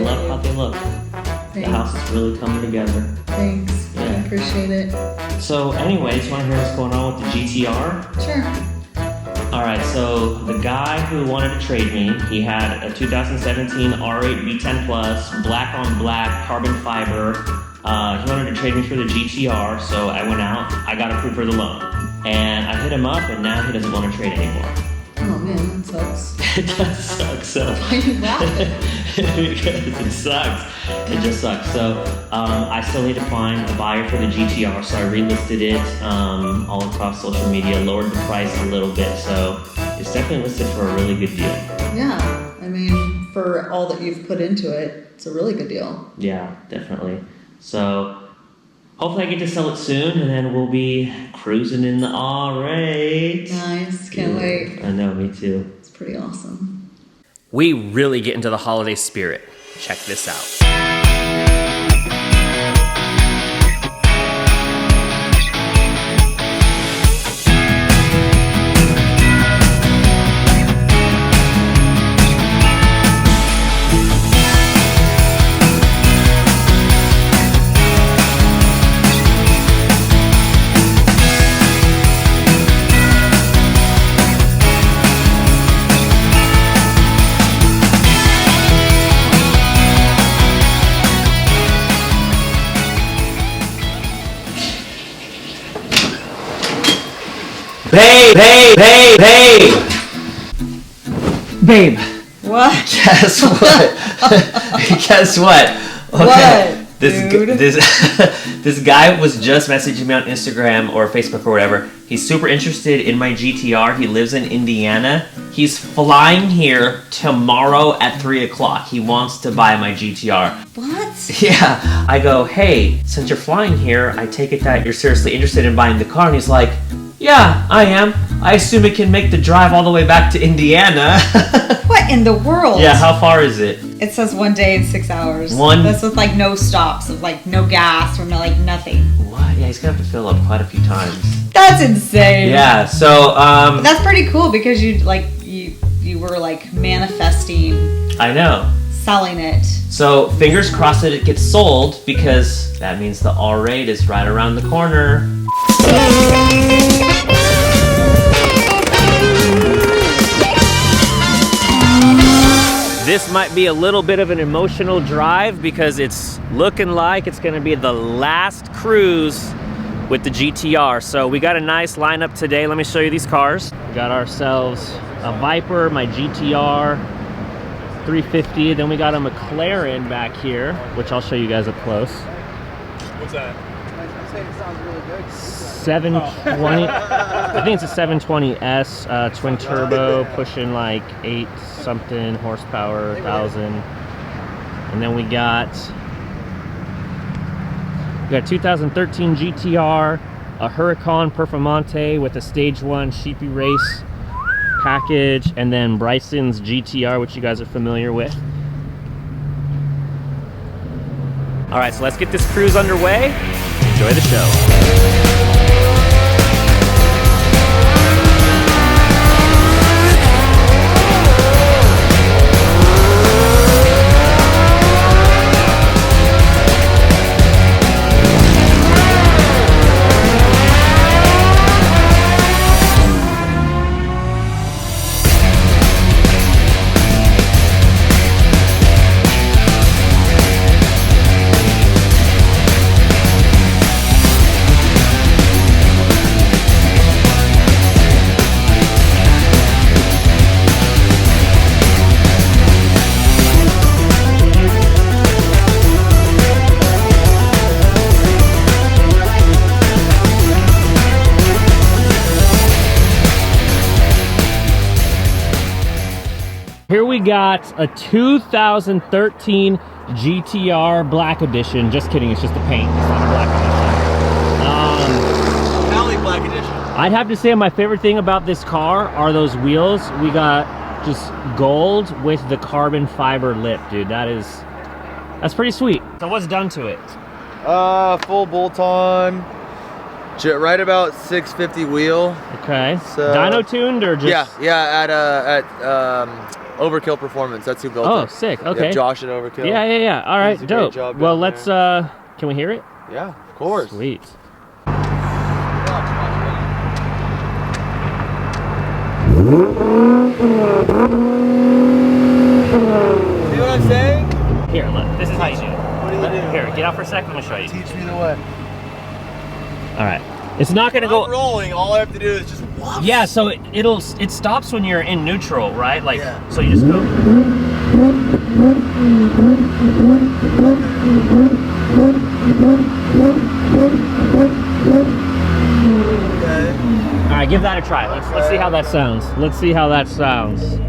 love how they look. Thanks. The house is really coming together. Thanks. Yeah. I appreciate it. So anyways, want to hear what's going on with the GTR? Sure. Alright, so the guy who wanted to trade me, he had a 2017 R8 V10 Plus, black on black, carbon fiber. He wanted to trade me for the GTR, so I went out, I got approved for the loan. And I hit him up, and now he doesn't want to trade anymore. Oh man, that sucks. It does suck, so. Why are you laughing? Because it sucks. It just sucks. So I still need to find a buyer for the GTR, so I relisted it all across social media, lowered the price a little bit, so it's definitely listed for a really good deal. Yeah, I mean, for all that you've put into it, it's a really good deal. Yeah, definitely. So hopefully I get to sell it soon, and then we'll be cruising in the R8. Nice, can't wait. I know, me too. It's pretty awesome. We really get into the holiday spirit. Check this out. Babe, What? guess what? Guess what? What, dude? This guy was just messaging me on Instagram or Facebook or whatever. He's super interested in my GTR. He lives in Indiana. He's flying here tomorrow at 3 o'clock. He wants to buy my GTR. What? Yeah, I go, hey, since you're flying here, I take it that you're seriously interested in buying the car. And he's like, yeah, I am. I assume it can make the drive all the way back to Indiana. What in the world? Yeah, how far is it? It says 1 day and 6 hours. One- That's with like no stops, of like no gas or no like nothing. What? Yeah, he's gonna have to fill up quite a few times. That's insane. Yeah, so, That's pretty cool because you were like manifesting I know. selling it. So, fingers crossed that it gets sold because that means the R8 is right around the corner. This might be a little bit of an emotional drive because it's looking like it's gonna be the last cruise with the GTR. So we got a nice lineup today. Let me show you these cars. We got ourselves a Viper, my GTR 350. Then we got a McLaren back here, which I'll show you guys up close. What's that? 720, I think it's a 720S twin turbo, pushing like 8 something horsepower, 1,000. And then we got 2013 GTR, a Huracan Performante with a stage 1 Sheepy Race package, and then Bryson's GTR, which you guys are familiar with. All right, so let's get this cruise underway. Enjoy the show. Here we got a 2013 GTR Black Edition. Just kidding, it's just the paint. It's not a Black Edition. Cali Black Edition. I'd have to say my favorite thing about this car are those wheels. We got just gold with the carbon fiber lip, dude. That's pretty sweet. So what's done to it? Full bolt-on, right about 650 wheel. Okay. So- Dyno tuned or just? Yeah, at Overkill Performance. That's who built it. Oh, sick. Okay. Yeah, Josh at Overkill. Yeah. All right, He's a great dope. job Well, down let's. there. Can we hear it? Yeah, of course. Sweet. See what I'm saying? Here, look. This is how you do it. What do you do? Here, get out for a second. I'm gonna show you. Teach me the way. All right. It's not gonna go. I'm rolling. All I have to do is just whoops. Yeah. So it stops when you're in neutral, right? Like. Yeah. So you just go. Okay. All right, give that a try. Let's see how that sounds. Let's see how that sounds.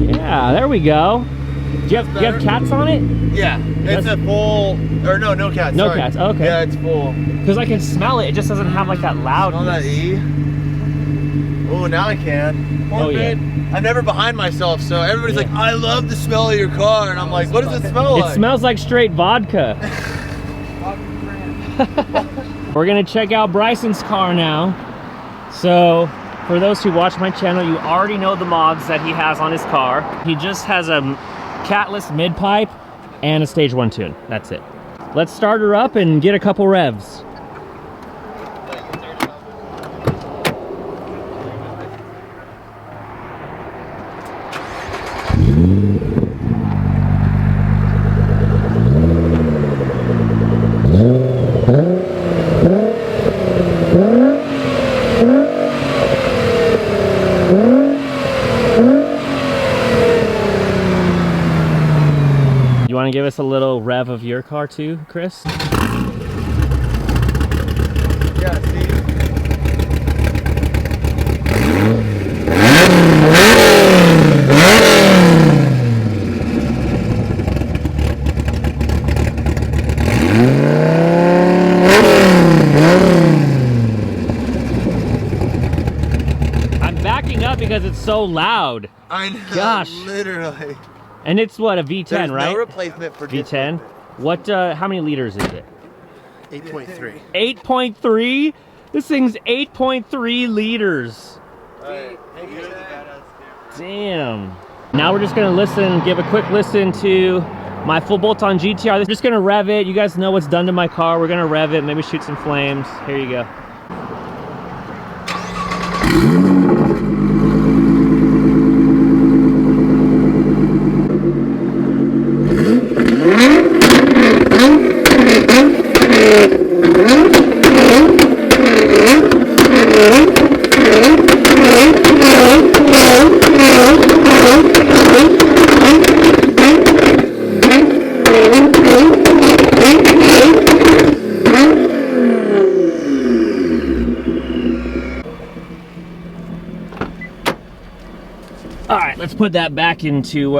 Yeah, there we go. Do you have cats on it? Yeah, it's a full, or no cats. No sorry. cats, okay. Yeah, it's full. Because I can smell it. It just doesn't have like that loud. Smell that E? Oh, now I can. Oh, yeah. I'm never behind myself, so everybody's like, I love the smell of your car. And I'm like, what does it smell like? It smells like straight vodka. We're gonna check out Bryson's car now. So, for those who watch my channel, you already know the mods that he has on his car. He just has a catless mid-pipe and a stage 1 tune. That's it. Let's start her up and get a couple revs. You want to give us a little rev of your car too, Chris? Yeah, see? I'm backing up because it's so loud. I know. Gosh. Literally. And it's what, a V10, There's right? no replacement for V10. What, how many liters is it? 8.3. 8.3? This thing's 8.3 liters. Damn. Now we're just gonna give a quick listen to my full bolt-on GTR. We're just gonna rev it. You guys know what's done to my car. We're gonna rev it, maybe shoot some flames. Here you go. All right, let's put that back into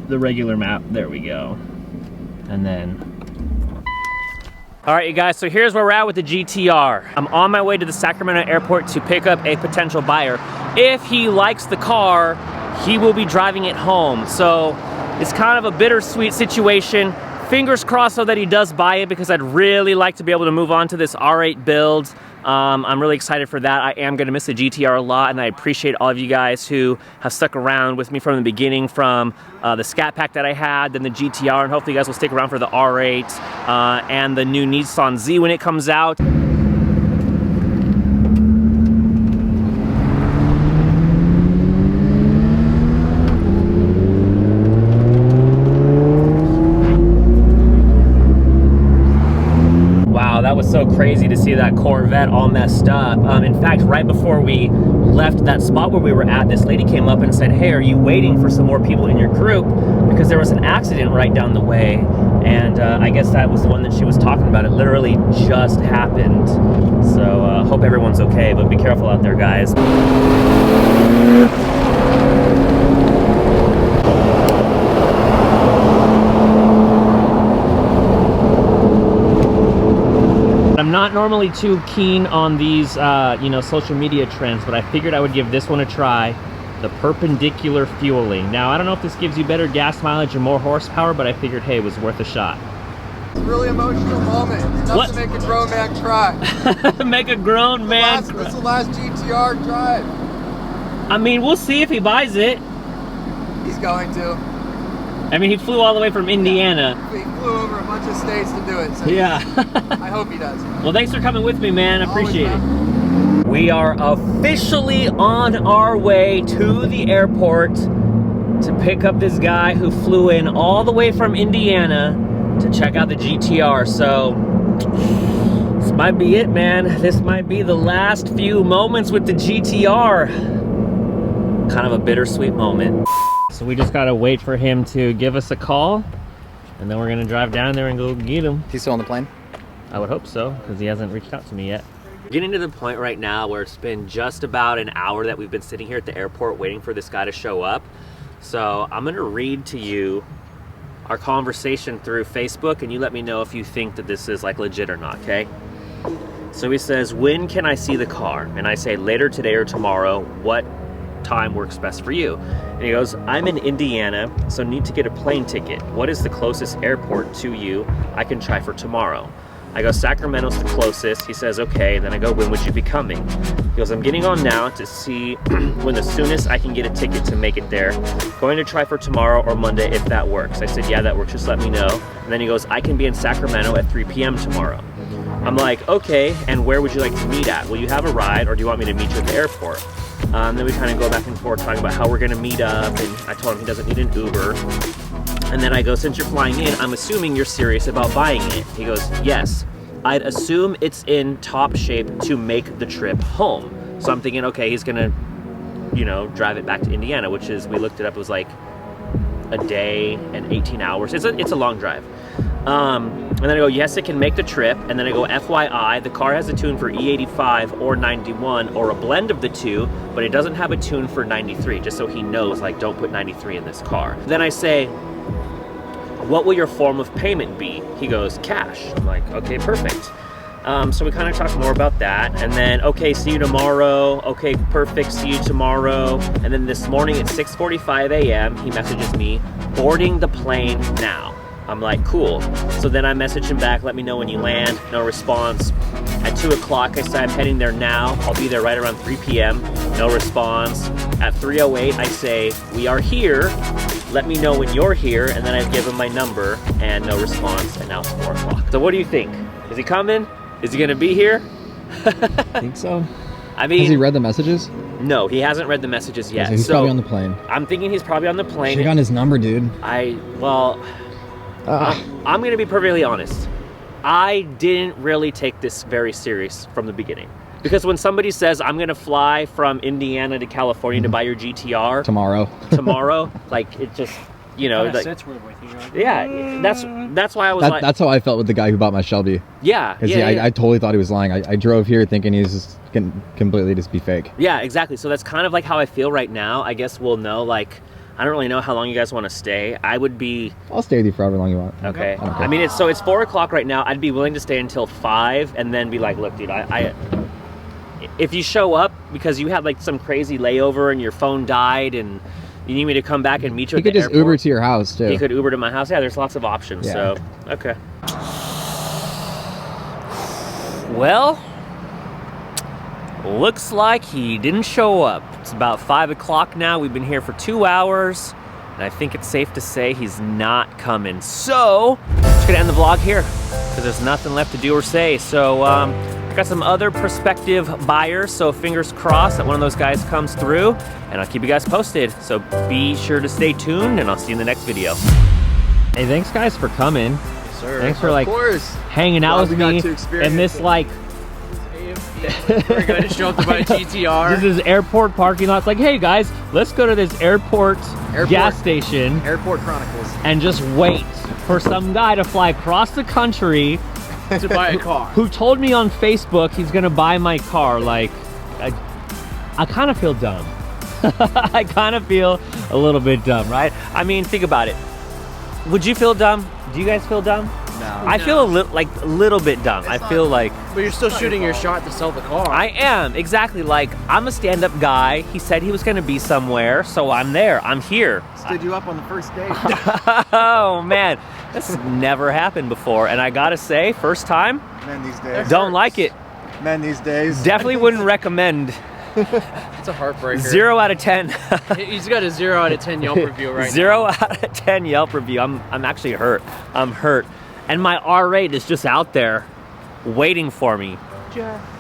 the regular map. There we go. And then... All right, you guys, so here's where we're at with the GTR. I'm on my way to the Sacramento airport to pick up a potential buyer. If he likes the car, he will be driving it home. So it's kind of a bittersweet situation. Fingers crossed so that he does buy it, because I'd really like to be able to move on to this R8 build. I'm really excited for that. I am gonna miss the GTR a lot, and I appreciate all of you guys who have stuck around with me from the beginning, from the Scat Pack that I had, then the GTR, and hopefully you guys will stick around for the R8 and the new Nissan Z when it comes out. That was so crazy to see that Corvette all messed up. In fact, right before we left that spot where we were at, this lady came up and said, hey, are you waiting for some more people in your group? Because there was an accident right down the way. And I guess that was the one that she was talking about. It literally just happened. So hope everyone's okay, but be careful out there, guys. I'm not normally too keen on these, you know, social media trends, but I figured I would give this one a try. the perpendicular fueling. Now, I don't know if this gives you better gas mileage or more horsepower, but I figured, hey, it was worth a shot. It's a really emotional moment. Enough What? to make a grown man cry. Make a grown man. This is the last GTR drive. I mean, we'll see if he buys it. He's going to. I mean, he flew all the way from Indiana. He flew over a bunch of states to do it. So Yeah. I hope he does. Well, thanks for coming with me, man. I Always, appreciate it. man. We are officially on our way to the airport to pick up this guy who flew in all the way from Indiana to check out the GTR. So this might be it, man. This might be the last few moments with the GTR. Kind of a bittersweet moment. So we just gotta wait for him to give us a call, and then we're gonna drive down there and go get him. He's still on the plane? I would hope so, because he hasn't reached out to me yet. Getting to the point right now where it's been just about an hour that we've been sitting here at the airport waiting for this guy to show up. So I'm gonna read to you our conversation through Facebook, and you let me know if you think that this is like legit or not, okay? So he says, when can I see the car? And I say, later today or tomorrow. What time works best for you? And he goes, I'm in Indiana, so need to get a plane ticket. What is the closest airport to you? I can try for tomorrow. I go, Sacramento's the closest. He says, okay. And then I go, when would you be coming? He goes, I'm getting on now to see when the soonest I can get a ticket to make it there. Going to try for tomorrow or Monday if that works. I said, yeah, that works. Just let me know. And then he goes, I can be in Sacramento at 3 p.m. tomorrow. I'm like, okay, and where would you like to meet at? Will you have a ride, or do you want me to meet you at the airport? Then we kind of go back and forth talking about how we're gonna meet up, and I told him he doesn't need an Uber. And then I go, since you're flying in, I'm assuming you're serious about buying it. He goes, yes. I'd assume it's in top shape to make the trip home. So I'm thinking, okay, he's gonna, you know, drive it back to Indiana, which is, we looked it up, it was like a day and 18 hours. It's a long drive. And then I go, yes, it can make the trip. And then I go, FYI, the car has a tune for E85 or 91 or a blend of the two, but it doesn't have a tune for 93, just so he knows, like, don't put 93 in this car. Then I say, what will your form of payment be? He goes, cash. I'm like, okay, perfect. So we kind of talked more about that. And then, okay, see you tomorrow. Okay, perfect, see you tomorrow. And then this morning at 6:45 a.m., he messages me, boarding the plane now. I'm like, cool. So then I message him back, let me know when you land. No response. At 2 o'clock, I say, I'm heading there now. I'll be there right around 3 p.m. No response. At 3:08, I say, we are here. Let me know when you're here. And then I give him my number, and no response. And now it's 4 o'clock. So what do you think? Is he coming? Is he gonna be here? I think so. I mean, Has he read the messages? no, he hasn't read the messages yet. So he's probably on the plane. I'm thinking he's probably on the plane. Should've gotten his number, dude. I'm gonna be perfectly honest. I didn't really take this very serious from the beginning. Because when somebody says, I'm gonna fly from Indiana to California to buy your GTR tomorrow, like, it just, you know, like, sits with you. Like, yeah, that's why I was like, That's how I felt with the guy who bought my Shelby. yeah, Because yeah. I totally thought he was lying. I drove here thinking he's just gonna completely just be fake. Yeah, exactly. So that's kind of like how I feel right now. I guess we'll know, like, I don't really know how long you guys want to stay. I would be, I'll stay with you for however long you want. okay. I don't care. I mean, it's 4 o'clock right now. I'd be willing to stay until 5 and then be like, look, dude, if you show up because you had like some crazy layover and your phone died and you need me to come back and meet you He at the could just airport, Uber to your house too. he could Uber to my house. Yeah, there's lots of options. Yeah. So, okay. Well, looks like he didn't show up. It's about 5 o'clock now. We've been here for 2 hours, and I think it's safe to say he's not coming. So, just gonna end the vlog here because there's nothing left to do or say. So, I got some other prospective buyers, so fingers crossed that one of those guys comes through, and I'll keep you guys posted. So be sure to stay tuned, and I'll see you in the next video. Hey, thanks guys for coming. Sir, Thanks for of like course. hanging out Glad with we got me to experience in this it. like we're going to show up to buy a GTR. this is airport parking lot. It's like, hey guys, let's go to this airport gas station Airport Chronicles. and just wait for some guy to fly across the country to buy a car. who told me on Facebook he's gonna buy my car. Like, I kind of feel dumb. I kind of feel a little bit dumb, right? I mean, think about it. Would you feel dumb? Do you guys feel dumb? I feel like a little bit dumb. I feel like But you're still shooting your shot to sell the car. I am exactly like I'm a stand-up guy. He said he was going to be somewhere, so I'm there. I'm here. Stood you up on the first date. Oh man, that's never happened before, and I gotta say, first time, Men these days. don't like it. Men these days. Definitely wouldn't recommend. It's a heartbreaker. 0 out of 10. He's got a 0 out of 10 Yelp review right 0 now. out of 10 Yelp review. I'm actually hurt. I'm hurt, and my R8 is just out there, waiting for me,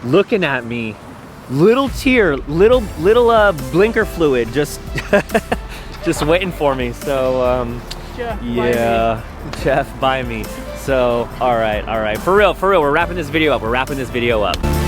looking at me. Little tear, little blinker fluid, just just waiting for me. So yeah, Jeff, buy me. So all right, for real, we're wrapping this video up.